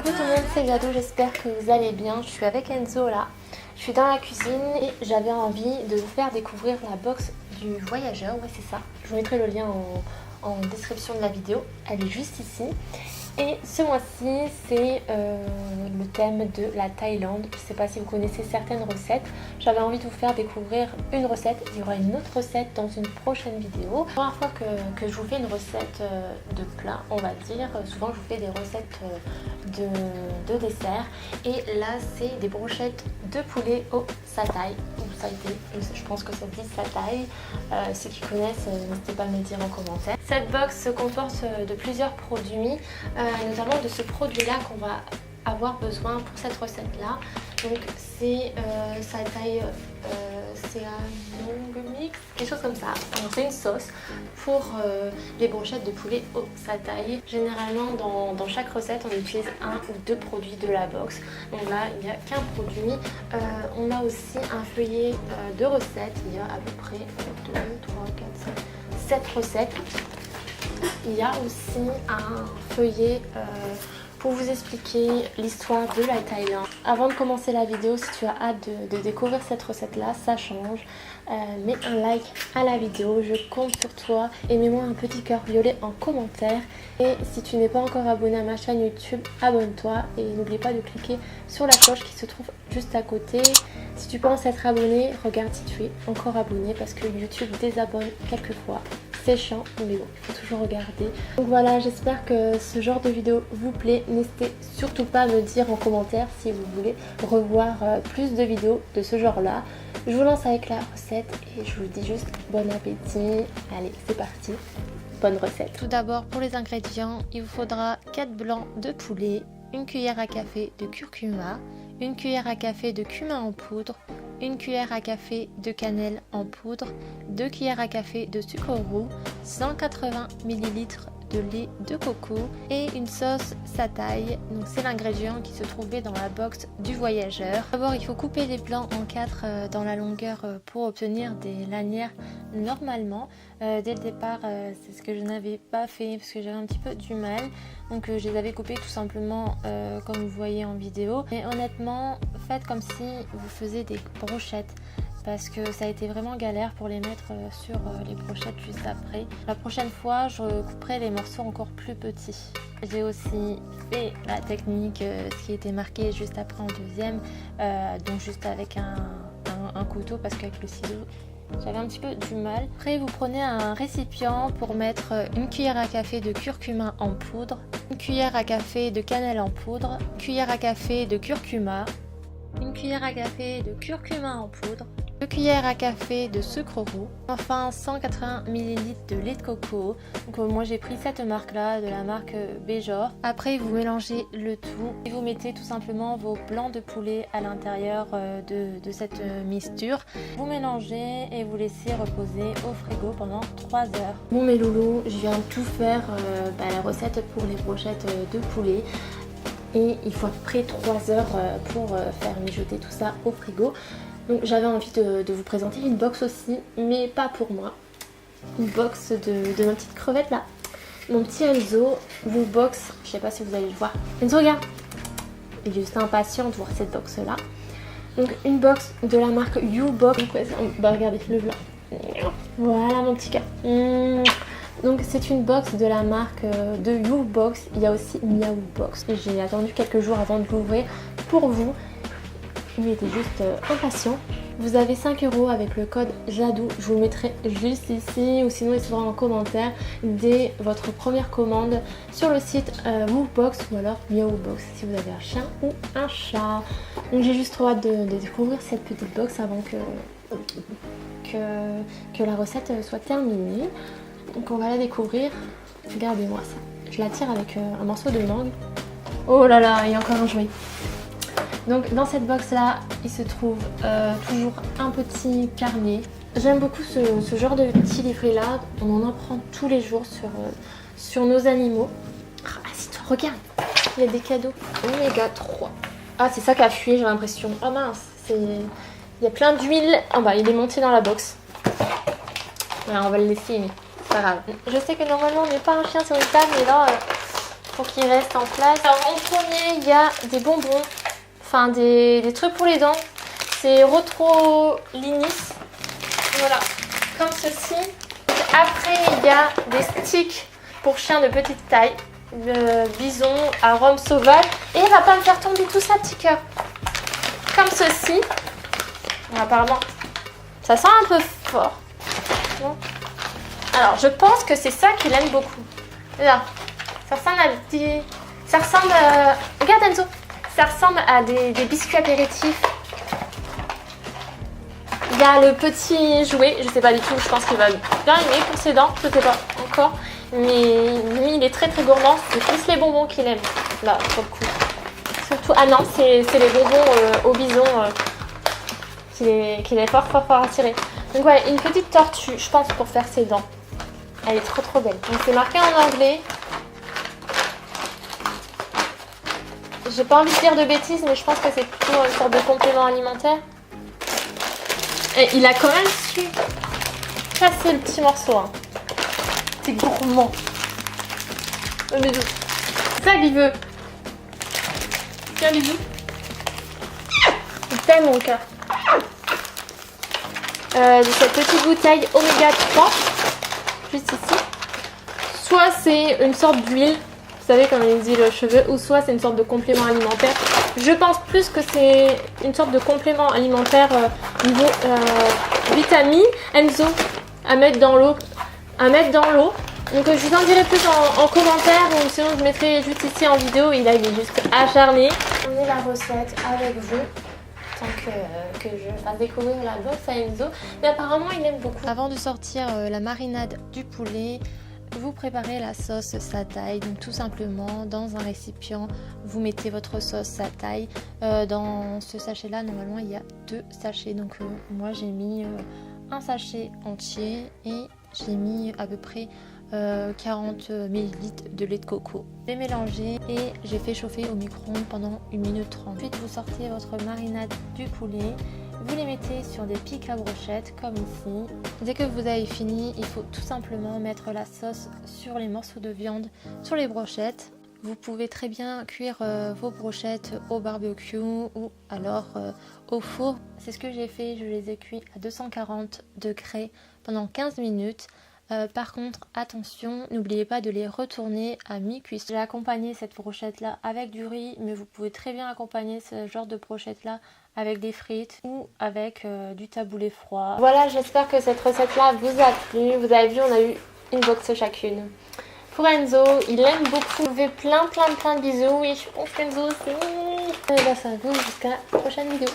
Coucou tout le monde, c'est Jadot, j'espère que vous allez bien. Je suis avec Enzo là. Je suis dans la cuisine et j'avais envie de vous faire découvrir la box du voyageur. Ouais, c'est ça. Je vous mettrai le lien en description de la vidéo. Elle est juste ici. Et ce mois-ci, c'est le thème de la Thaïlande. Je ne sais pas si vous connaissez certaines recettes. J'avais envie de vous faire découvrir une recette. Il y aura une autre recette dans une prochaine vidéo. La première fois que je vous fais une recette de plat, on va dire, souvent je vous fais des recettes de dessert. Et là, c'est des brochettes de poulet au satay. Ou saïté, je pense que ça dit satay. Ceux qui connaissent, n'hésitez pas à me le dire en commentaire. Cette box se comporte de plusieurs produits. Notamment de ce produit là qu'on va avoir besoin pour cette recette là. Donc c'est satay mix, quelque chose comme ça. C'est une sauce pour les brochettes de poulet au satay. Généralement dans chaque recette on utilise un ou deux produits de la box. Donc là il n'y a qu'un produit. On a aussi un feuillet de recettes. Il y a à peu près 2, 3, 4, 5, 7 recettes. Il y a aussi un feuillet pour vous expliquer l'histoire de la Thaïlande. Avant de commencer la vidéo, si tu as hâte de découvrir cette recette là, ça change. Mets un like à la vidéo, je compte sur toi et mets-moi un petit cœur violet en commentaire. Et si tu n'es pas encore abonné à ma chaîne YouTube, abonne-toi et n'oublie pas de cliquer sur la cloche qui se trouve juste à côté. Si tu penses être abonné, regarde si tu es encore abonné parce que YouTube désabonne quelquefois. C'est chiant, mais bon, il faut toujours regarder. Donc voilà, j'espère que ce genre de vidéo vous plaît. N'hésitez surtout pas à me dire en commentaire si vous voulez revoir plus de vidéos de ce genre là. Je vous lance avec la recette et je vous dis juste bon appétit. Allez, c'est parti, bonne recette. Tout d'abord, pour les ingrédients, il vous faudra 4 blancs de poulet, une cuillère à café de curcuma, une cuillère à café de cumin en poudre, une cuillère à café de cannelle en poudre, 2 cuillères à café de sucre roux, 180 ml de lait de coco et une sauce satay. Donc c'est l'ingrédient qui se trouvait dans la box du voyageur. D'abord il faut couper les blancs en 4 dans la longueur pour obtenir des lanières normalement. Dès le départ c'est ce que je n'avais pas fait parce que j'avais un petit peu du mal. Donc je les avais coupés tout simplement comme vous voyez en vidéo. Et honnêtement faites comme si vous faisiez des brochettes, parce que ça a été vraiment galère pour les mettre sur les brochettes juste après. La prochaine fois, je couperai les morceaux encore plus petits. J'ai aussi fait la technique, ce qui était marqué juste après en deuxième, donc juste avec un couteau, parce qu'avec le ciseau, j'avais un petit peu du mal. Après, vous prenez un récipient pour mettre une cuillère à café de curcuma en poudre, une cuillère à café de cannelle en poudre, une cuillère à café de curcuma, une cuillère à café de curcuma en poudre, 2 cuillères à café de sucre roux, enfin 180 ml de lait de coco. Donc moi j'ai pris cette marque là, de la marque Béjor. Après vous mélangez le tout et vous mettez tout simplement vos blancs de poulet à l'intérieur de cette mixture. Vous mélangez et vous laissez reposer au frigo pendant 3 heures. Bon mes loulous, je viens de tout faire, la recette pour les brochettes de poulet. Et il faut à peu près 3 heures pour faire mijoter tout ça au frigo. Donc j'avais envie de vous présenter une box aussi, mais pas pour moi. Une box de ma petite crevette là. Mon petit Enzo vous box, je sais pas si vous allez le voir. Enzo regarde, il est juste impatient de voir cette box là. Donc une box de la marque U-Box. Bah regardez le blanc. Voilà mon petit cœur. Donc c'est une box de la marque de U-Box. Il y a aussi Miaou Box. Et j'ai attendu quelques jours avant de l'ouvrir pour vous. Il était juste impatient. Vous avez 5 € avec le code JADOT. Je vous le mettrai juste ici ou sinon il sera en commentaire dès votre première commande sur le site Woofbox ou alors Miaoubox si vous avez un chien ou un chat. Donc j'ai juste trop hâte de découvrir cette petite box avant que la recette soit terminée. Donc on va la découvrir. Regardez-moi ça. Je la tire avec un morceau de mangue. Oh là là, il y a encore un jouet. Donc dans cette box là, il se trouve toujours un petit carnet. J'aime beaucoup ce genre de petit livret là. On en apprend tous les jours sur nos animaux. Ah, toi, regarde, il y a des cadeaux. Oméga 3. Ah, c'est ça qui a fui, j'ai l'impression. Oh mince, il y a plein d'huile. Ah bah, il est monté dans la box. Ouais, on va le laisser, mais c'est pas grave. Je sais que normalement on n'est pas un chien sur une table, mais là, pour qu'il reste en place. Alors en premier, il y a des bonbons, enfin des trucs pour les dents. C'est Retrolinis, voilà, comme ceci. Après, il y a des sticks pour chiens de petite taille, le bison, arôme sauvage. Et elle va pas me faire tomber tout ça, petit cœur. Comme ceci. Bon, apparemment, ça sent un peu fort. Bon. Alors, je pense que c'est ça qu'il aime beaucoup. Là, ça ressemble à des... Ça ressemble à... Regarde Enzo. Ça ressemble à des biscuits apéritifs. Il y a le petit jouet, je sais pas du tout, je pense qu'il va bien aimer pour ses dents, je sais pas encore. Mais lui, il est très très gourmand, c'est plus les bonbons qu'il aime, là, pour le coup. Surtout, ah non, c'est les bonbons au bison qu'il est fort attiré. Donc voilà, une petite tortue, je pense, pour faire ses dents. Elle est trop belle. Donc c'est marqué en anglais. J'ai pas envie de dire de bêtises, mais je pense que c'est plutôt une sorte de complément alimentaire. Et il a quand même su casser le petit morceau. Hein. C'est gourmand. Un bisou. C'est ça qu'il veut. Tiens, bisou. Il t'aime mon cœur. De cette petite bouteille Oméga 3. Juste ici. Soit c'est une sorte d'huile. Vous savez, comme les huiles cheveux. Ou soit c'est une sorte de complément alimentaire. Je pense plus que c'est une sorte de complément alimentaire niveau vitamine. Enzo, à mettre dans l'eau. Donc je vous en dirai plus en commentaire. Ou sinon je mettrai juste ici en vidéo. Il est juste acharné. On est la recette avec vous. Tant que je fasse découvrir la box à Enzo. Mais apparemment il aime beaucoup. Avant de sortir la marinade du poulet, vous préparez la sauce satay. Donc tout simplement dans un récipient, vous mettez votre sauce satay. Dans ce sachet là, normalement il y a 2 sachets. Donc moi j'ai mis un sachet entier et j'ai mis à peu près 40 ml de lait de coco. J'ai mélangé et j'ai fait chauffer au micro-ondes pendant 1 minute 30. Ensuite vous sortez votre marinade du poulet. Vous les mettez sur des pics à brochettes comme ici. Dès que vous avez fini, il faut tout simplement mettre la sauce sur les morceaux de viande, sur les brochettes. Vous pouvez très bien cuire vos brochettes au barbecue ou alors au four. C'est ce que j'ai fait, je les ai cuits à 240 degrés pendant 15 minutes. Par contre, attention, n'oubliez pas de les retourner à mi-cuisson. J'ai accompagné cette brochette là avec du riz, mais vous pouvez très bien accompagner ce genre de brochette là avec des frites ou avec du taboulé froid. Voilà, j'espère que cette recette là vous a plu. Vous avez vu, on a eu une box chacune. Pour Enzo, il aime beaucoup. Je vous fais plein de bisous et je pense qu'Enzo aussi. Et bah ça vous jusqu'à la prochaine vidéo.